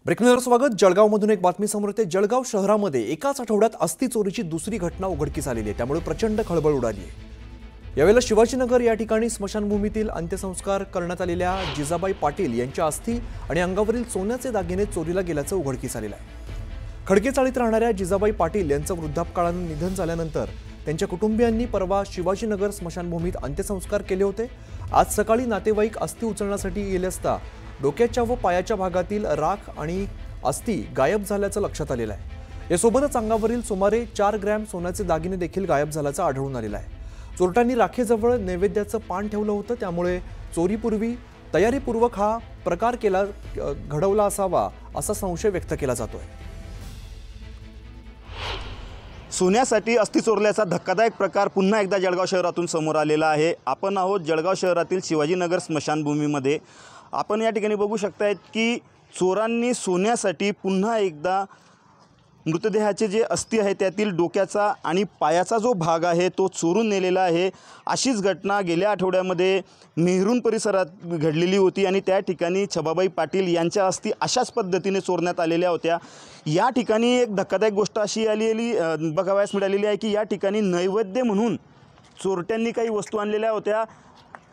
Breaking स्वागत। जळगावमधून एक बातमी समोर येते। जळगाव शहरामध्ये एकाच आठवड्यात अस्थि चोरीची दुसरी घटना उघडकीस आलेली आहे, त्यामुळे प्रचंड खळबळ उडाली आहे। यावेळेला शिवाजीनगर या ठिकाणी स्मशानभूमीतील अंत्यसंस्कार करण्यात आलेल्या जिजाबाई पाटील यांच्या अस्थि आणि अंगावरील सोन्याचे दागिने चोरीला गेल्याचं उघडकीस आलेलं आहे। खडकेचाळीत राहणाऱ्या जिजाबाई पाटील यांचं वृद्धापकाळाने निधन झाल्यानंतर त्यांच्या कुटुंबियांनी परवा शिवाजीनगर स्मशानभूमीत अंत्यसंस्कार केले होते। आज सकाळी नातेवाईक अस्थि उचलण्यासाठी गेले असता डोक्याच्या व पायाच्या भागातील राख आणि अस्थि गायब झाल्याचं लक्षात आलेलं आहे। यासोबतच अंगावरील सुमारे 4 ग्रॅम सोन्याचे दागिने देखील गायब झाल्याचं आढळून आलेलं आहे। चोरट्यांनी राखेजवळ नैवेद्याचं पान ठेवलं होतं, त्यामुळे चोरीपूर्वी तयारीपूर्वक हा प्रकार घडवला असावा असा संशय व्यक्त केला जातोय। सोन्यासाठी अस्थि चोरल्याचा धक्कादायक प्रकार पुन्हा एकदा जळगाव शहरातून समोर आलेला आहे। आपण आहोत जळगाव शहरातील शिवाजीनगर स्मशानभूमीमध्ये। आपण या ठिकाणी बघू शकतायत की चोरांनी सोन्यासाठी पुन्हा एकदा मृतदेहाचे जे अस्थि आहे त्यातील डोक्याचा आणि पायाचा जो भाग आहे तो चोरून नेलेला आहे। अशीच घटना गेल्या आठवड्यामध्ये मेहरून परिसरात घडलेली होती आणि त्या ठिकाणी छबाबाई पाटील यांच्या अस्थि अशाच पद्धतीने चोरण्यात आलेल्या होत्या। या ठिकाणी एक धक्कादायक गोष्ट अशी बघावयास मिळालेली आहे की या ठिकाणी नैवेद्य म्हणून चोरट्यांनी काही वस्तू आणलेल्या होत्या।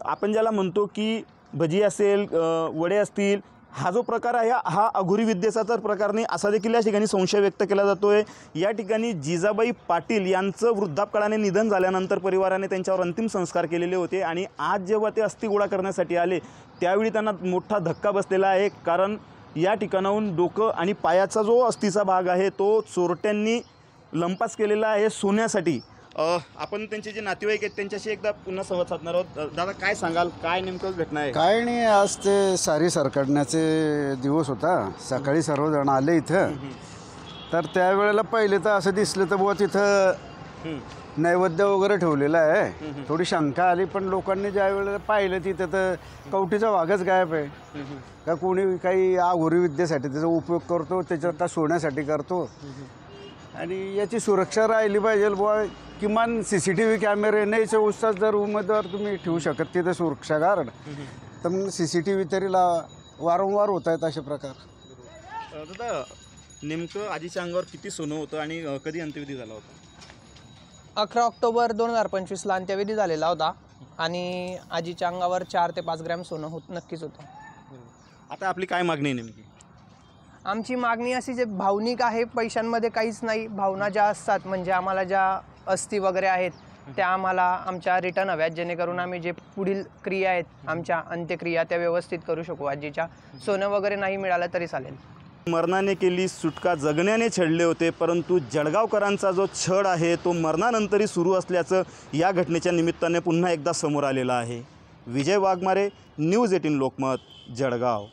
आपण ज्याला म्हणतो की भजी असेल, वडे असतील, हा जो प्रकार आहे हा अघोरी विद्येचा तर प्रकार नाही असा देखील या ठिकाणी संशय व्यक्त केला जातोय। या ठिकाणी जिजाबाई पाटील यांचं वृद्धापकाळाने निधन झाल्यानंतर परिवाराने त्यांच्यावर अंतिम संस्कार केलेले होते आणि आज जेव्हा ते अस्थि गोळा करण्यासाठी आले त्यावेळी त्यांना मोठा धक्का बसलेला आहे, कारण या ठिकाणाहून डोकं आणि पायाचा जो अस्थीचा भाग आहे तो चोरट्यांनी लंपास केलेला आहे सोन्यासाठी। आपण त्यांचे जे नातेवाईक आहेत त्यांच्याशी एकदा पुन्हा संवाद साधणार आहोत। दादा, काय सांगाल, काय नेमकं घटना आहे? काय नाही, आज ते सारी सरकडण्याचे दिवस होता। सकाळी सर्वजण आले इथं, तर त्यावेळेला पहिले तर असं दिसलं तर बुवा तिथं नैवेद्य वगैरे ठेवलेलं आहे। थोडी शंका आली, पण लोकांनी ज्या वेळेला पाहिलं तिथं तर कवटीचा भागच गायब आहे। का कोणी काही अघोरी विद्येसाठी त्याचा उपयोग करतो, त्याच्यात का सोन्यासाठी करतो, आणि याची सुरक्षा राहिली पाहिजे बुवा। किमान CCTV कॅमेरे नाही, 24 जर उमेदवार तुम्ही ठेवू शकत तिथे सुरक्षा गार्ड, तर मग CCTV तरी वारंवार होत आहेत असे प्रकार। दादा, नेमकं आजीच्या अंगावर किती सोनं होतं आणि कधी अंत्यविधी झाला होता? 11 ऑक्टोबर 2025ला अंत्यविधी झालेला होता आणि आजीच्या अंगावर 4 ते 5 ग्रॅम सोनं नक्कीच होतं। आता आपली काय मागणी आहे नेमकी? आमची मागणी अशी जे भावनिक आहे, पैशांमध्ये काहीच नाही। भावना ज्या असतात, म्हणजे आम्हाला ज्या अस्थि वगैरे आहेत त्या आम्हाला आमच्या रिटर्न हव्यात, जेणेकरून आम्ही जे पुढील क्रिया आहेत आमच्या अंत्यक्रिया त्या व्यवस्थित करू शकू। आजीच्या सोनं वगैरे नाही मिळालं तरी चालेल। मरणाने केली सुटका, जगण्याने छळले होते, परंतु जळगावकरांचा जो छळ आहे तो मरणानंतरही सुरू असल्याचं या घटनेच्या निमित्ताने पुन्हा एकदा समोर आलेलं आहे। विजय वाघमारे, न्यूज 18 लोकमत, जळगाव।